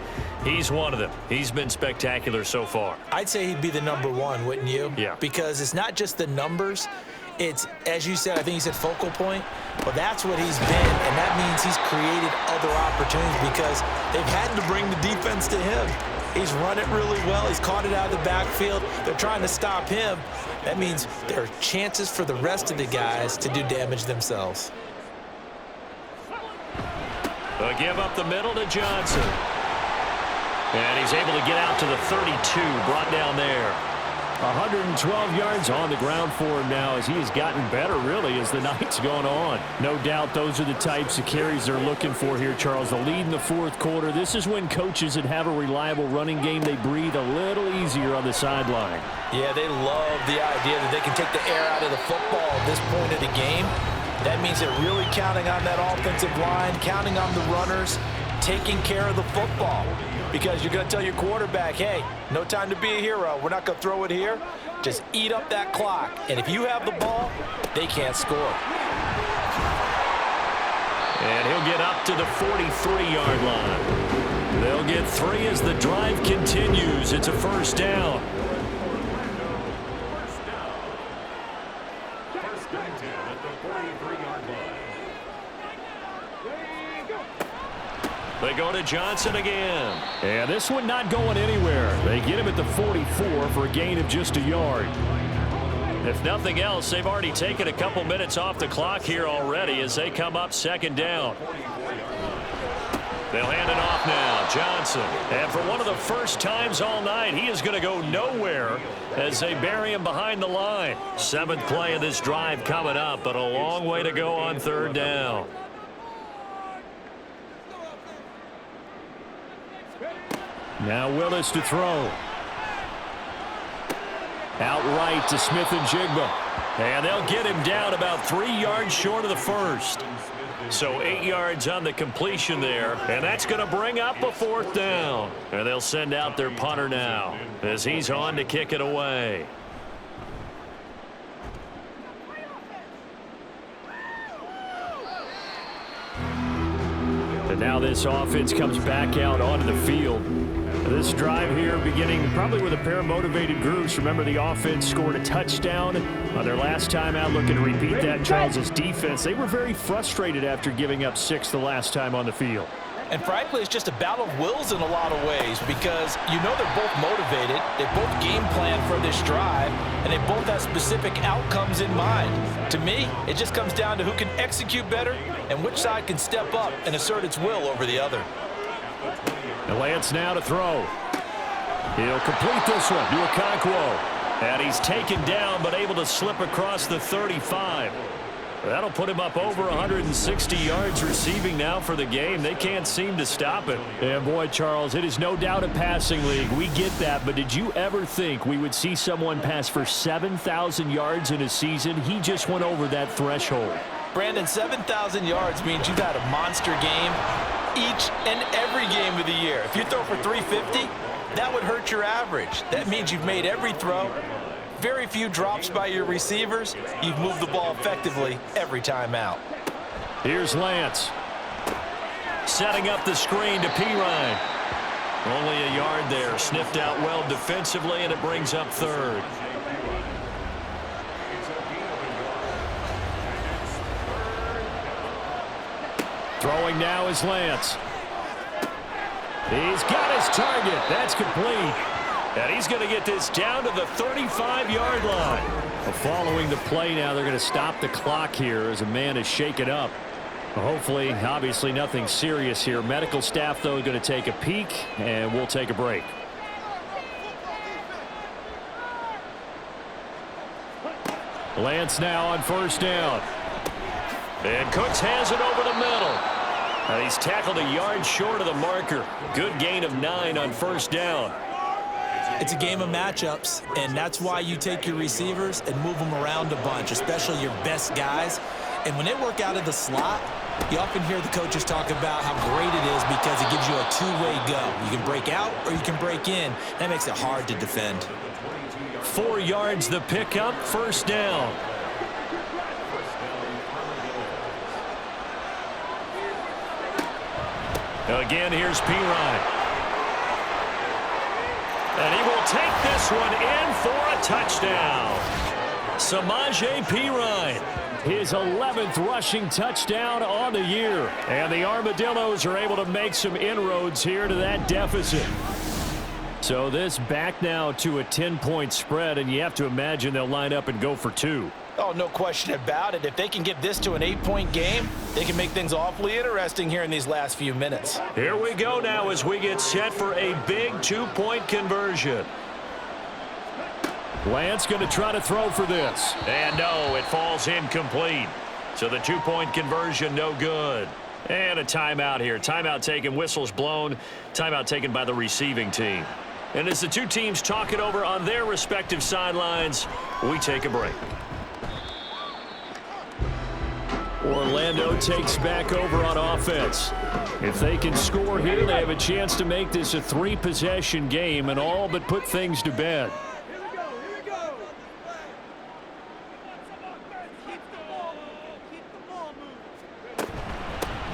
he's one of them. He's been spectacular so far. I'd say he'd be the number one, wouldn't you? Yeah. Because it's not just the numbers. It's, as you said, I think you said focal point. Well, that's what he's been, and that means he's created other opportunities because they've had to bring the defense to him. He's run it really well. He's caught it out of the backfield. They're trying to stop him. That means there are chances for the rest of the guys to do damage themselves. A give up the middle to Johnson. And he's able to get out to the 32, brought down there. 112 yards on the ground for him now as he has gotten better, really, as the night's gone on. No doubt those are the types of carries they're looking for here, Charles. The lead in the fourth quarter. This is when coaches that have a reliable running game, they breathe a little easier on the sideline. Yeah, they love the idea that they can take the air out of the football at this point of the game. That means they're really counting on that offensive line, counting on the runners, taking care of the football. Because you're going to tell your quarterback, hey, no time to be a hero. We're not going to throw it here. Just eat up that clock. And if you have the ball, they can't score. And he'll get up to the 43-yard line. They'll get 3 as the drive continues. It's a first down. First down at the 43-yard line. They go to Johnson again. And this one not going anywhere. They get him at the 44 for a gain of just a yard. If nothing else, they've already taken a couple minutes off the clock here already as they come up second down. They'll hand it off now. Johnson. And for one of the first times all night, he is going to go nowhere as they bury him behind the line. 7th play of this drive coming up, but a long way to go on third down. Now Willis to throw. Outright to Smith-Njigba. And they'll get him down about 3 yards short of the first. So 8 yards on the completion there. And that's going to bring up a fourth down. And they'll send out their punter now as he's on to kick it away. And now this offense comes back out onto the field. This drive here beginning probably with a pair of motivated groups. Remember, the offense scored a touchdown on their last time out. Looking to repeat that. Charles's defense, they were very frustrated after giving up 6 the last time on the field. And frankly, it's just a battle of wills in a lot of ways because you know they're both motivated, they both game plan for this drive, and they both have specific outcomes in mind. To me, it just comes down to who can execute better and which side can step up and assert its will over the other. And Lance now to throw. He'll complete this one to Okonkwo. And he's taken down but able to slip across the 35. That'll put him up over 160 yards receiving now for the game. They can't seem to stop it. And boy, Charles, it is no doubt a passing league. We get that, but did you ever think we would see someone pass for 7,000 yards in a season? He just went over that threshold. Brandon, 7,000 yards means you've had a monster game each and every game of the year. If you throw for 350, that would hurt your average. That means you've made every throw. Very few drops by your receivers. You've moved the ball effectively every time out. Here's Lance. Setting up the screen to Pirine. Only a yard there. Sniffed out well defensively, and it brings up third. Throwing now is Lance. He's got his target. That's complete. And he's going to get this down to the 35-yard line. Well, following the play now, they're going to stop the clock here as a man is shaken up. Well, hopefully, obviously nothing serious here. Medical staff, though, going to take a peek, and we'll take a break. Lance now on first down. And Cooks has it over the middle. And he's tackled a yard short of the marker. Good gain of 9 on first down. It's a game of matchups, and that's why you take your receivers and move them around a bunch, especially your best guys. And when they work out of the slot, You often hear the coaches talk about how great it is because it gives you a two-way go. You can break out or you can break in. That makes it hard to defend. 4 yards the pickup, first down. Again, here's Pirine. And he will take this one in for a touchdown. Samaje Pirine, his 11th rushing touchdown on the year. And the Armadillos are able to make some inroads here to that deficit. So this back now to a 10-point spread, and you have to imagine they'll line up and go for 2. Oh, no question about it. If they can get this to an 8-point game, they can make things awfully interesting here in these last few minutes. Here we go now as we get set for a big 2-point conversion. Lance going to try to throw for this. And no, it falls incomplete. So the 2-point conversion no good. And a timeout here. Timeout taken, whistles blown. Timeout taken by the receiving team. And as the two teams talk it over on their respective sidelines, we take a break. Orlando takes back over on offense. If they can score here, they have a chance to make this a 3-possession game and all but put things to bed.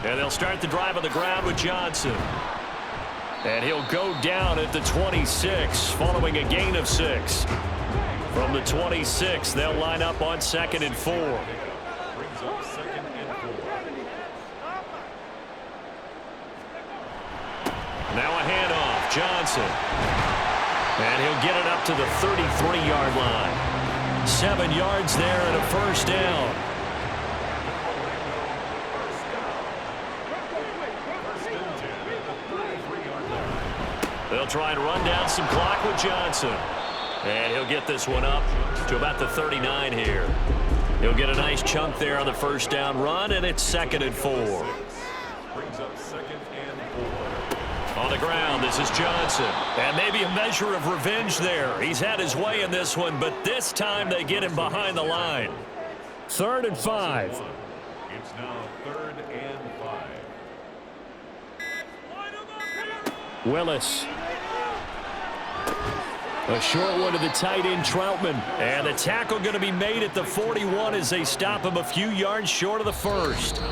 And they'll start the drive on the ground with Johnson. And he'll go down at the 26 following a gain of 6. From the 26, they'll line up on 2nd and 4. Now a handoff, Johnson. And he'll get it up to the 33-yard line. 7 yards there and a first down. They'll try and run down some clock with Johnson. And he'll get this one up to about the 39 here. He'll get a nice chunk there on the first down run, and it's 2nd and 4. Brings up 2nd and 4. On the ground, this is Johnson. And maybe a measure of revenge there. He's had his way in this one, but this time they get him behind the line. 3rd and 5. It's now 3rd and 5. Willis. A short one to the tight end, Troutman. And the tackle going to be made at the 41 as they stop him a few yards short of the first.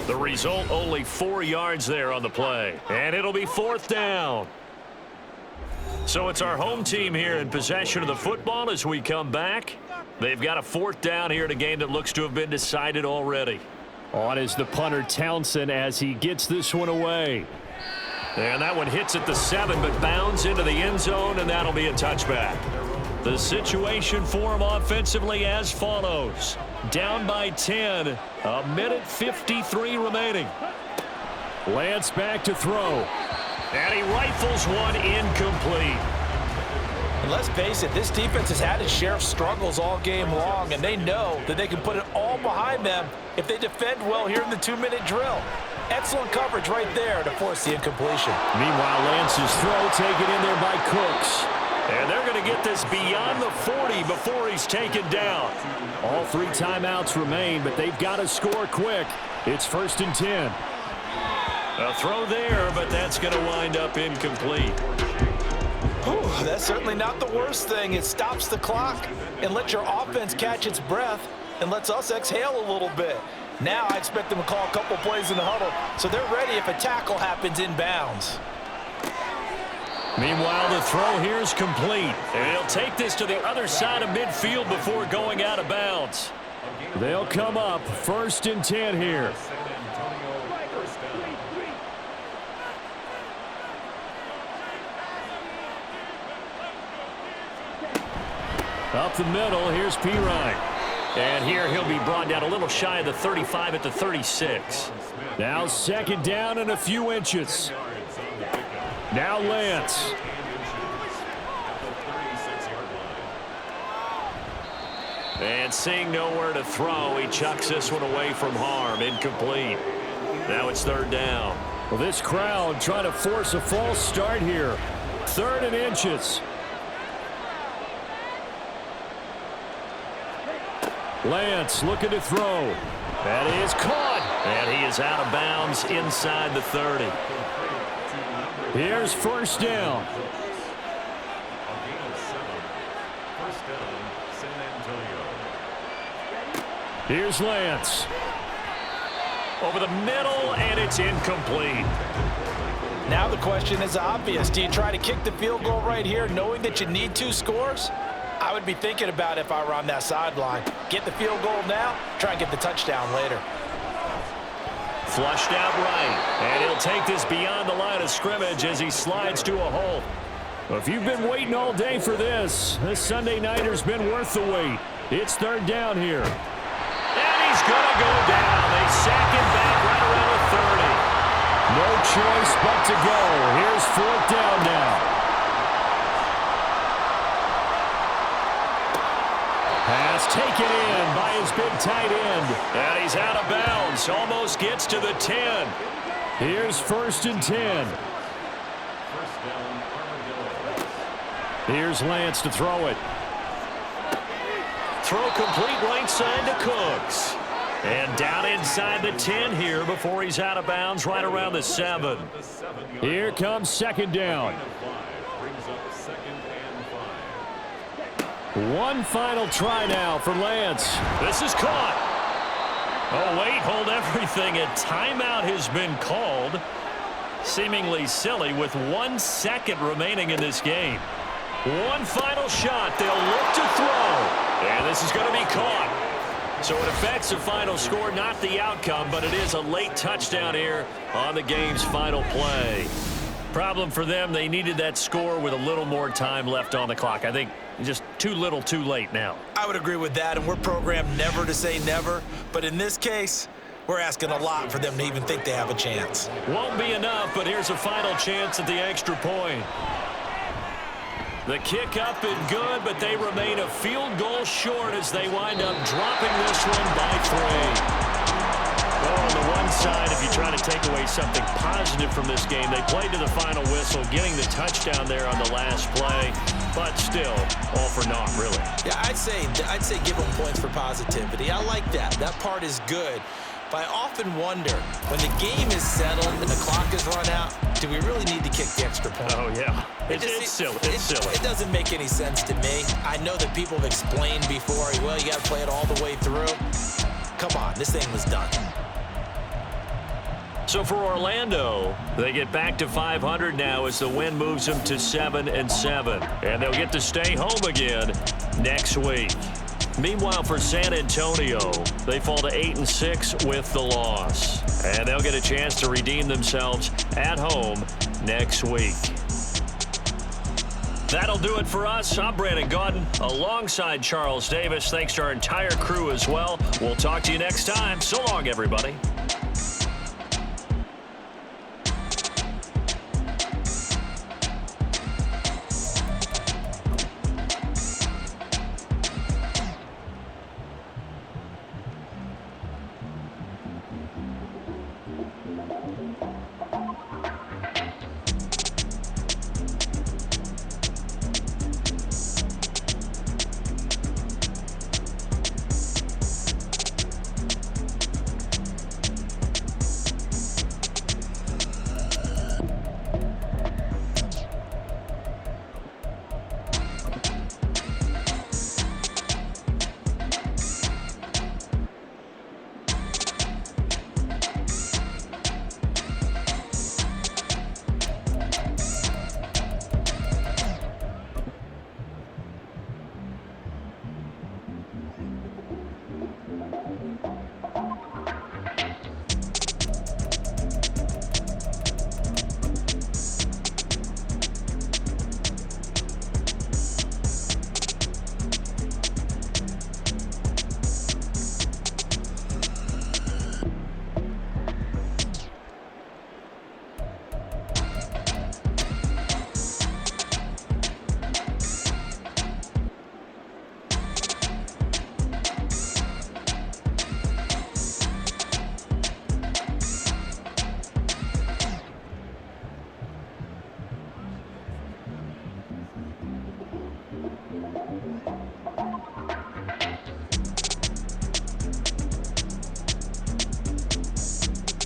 The result, only 4 yards there on the play. And it'll be 4th down. So it's our home team here in possession of the football as we come back. They've got a 4th down here in a game that looks to have been decided already. On is the punter, Townsend, as he gets this one away. And that one hits at the 7, but bounds into the end zone, and that'll be a touchback. The situation for him offensively as follows. Down by 10, a minute 53 remaining. Lance back to throw. And he rifles one incomplete. And let's face it, this defense has had its share of struggles all game long, and they know that they can put it all behind them if they defend well here in the 2-minute drill. Excellent coverage right there to force the incompletion. Meanwhile, Lance's throw taken in there by Cooks. And they're going to get this beyond the 40 before he's taken down. All 3 timeouts remain, but they've got to score quick. It's 1st and 10. A throw there, but that's going to wind up incomplete. Whew, that's certainly not the worst thing. It stops the clock and lets your offense catch its breath and lets us exhale a little bit. Now I expect them to call a couple plays in the huddle, so they're ready if a tackle happens inbounds. Meanwhile, the throw here is complete. And he'll take this to the other side of midfield before going out of bounds. They'll come up 1st and 10 here. Up the middle, here's Pirine. And here he'll be brought down a little shy of the 35 at the 36. Now 2nd down and a few inches. Now Lance. And seeing nowhere to throw, he chucks this one away from harm. Incomplete. Now it's 3rd down. Well, this crowd trying to force a false start here. 3rd and inches. Lance looking to throw. That is caught. And he is out of bounds inside the 30. Here's first down. A gain of 7. First down, San Antonio. Here's Lance. Over the middle, and it's incomplete. Now the question is obvious. Do you try to kick the field goal right here knowing that you need 2 scores? I would be thinking about it if I were on that sideline. Get the field goal now, try and get the touchdown later. Flushed out right, and he'll take this beyond the line of scrimmage as he slides to a hole. If you've been waiting all day for this Sunday nighter's been worth the wait. It's third down here. And he's going to go down. They sack him back right around the 30. No choice but to go. Here's fourth down now. Pass taken in by his big tight end. And he's out of bounds. Almost gets to the 10. Here's first and 10. First down, Armadillos. Here's Lance to throw it. Throw complete right side to Cooks. And down inside the 10 here before he's out of bounds right around the 7. Here comes second down. Brings up 2nd and 5. One final try now for Lance. This is caught. Oh, wait, hold everything. A timeout has been called. Seemingly silly with 1 second remaining in this game. One final shot. They'll look to throw. And this is going to be caught. So it affects the final score, not the outcome, but it is a late touchdown here on the game's final play. Problem for them, they needed that score with a little more time left on the clock. I think just too little too late now. I would agree with that, and we're programmed never to say never. But in this case, we're asking a lot for them to even think they have a chance. Won't be enough, but here's a final chance at the extra point. The kick up and good, but they remain a field goal short as they wind up dropping this one by 3. Well, on the one side, if you try to take away something positive from this game, they played to the final whistle, getting the touchdown there on the last play, but still, all for naught, really. Yeah, I'd say give them points for positivity. I like that. That part is good. But I often wonder, when the game is settled and the clock is run out, do we really need to kick the extra point? Oh, yeah. It's silly. It's silly. It doesn't make any sense to me. I know that people have explained before, well, you got to play it all the way through. Come on, this thing was done. So for Orlando, they get back to 500 now as the win moves them to 7-7. And they'll get to stay home again next week. Meanwhile, for San Antonio, they fall to 8-6 with the loss. And they'll get a chance to redeem themselves at home next week. That'll do it for us. I'm Brandon Gaudin alongside Charles Davis. Thanks to our entire crew as well. We'll talk to you next time. So long, everybody.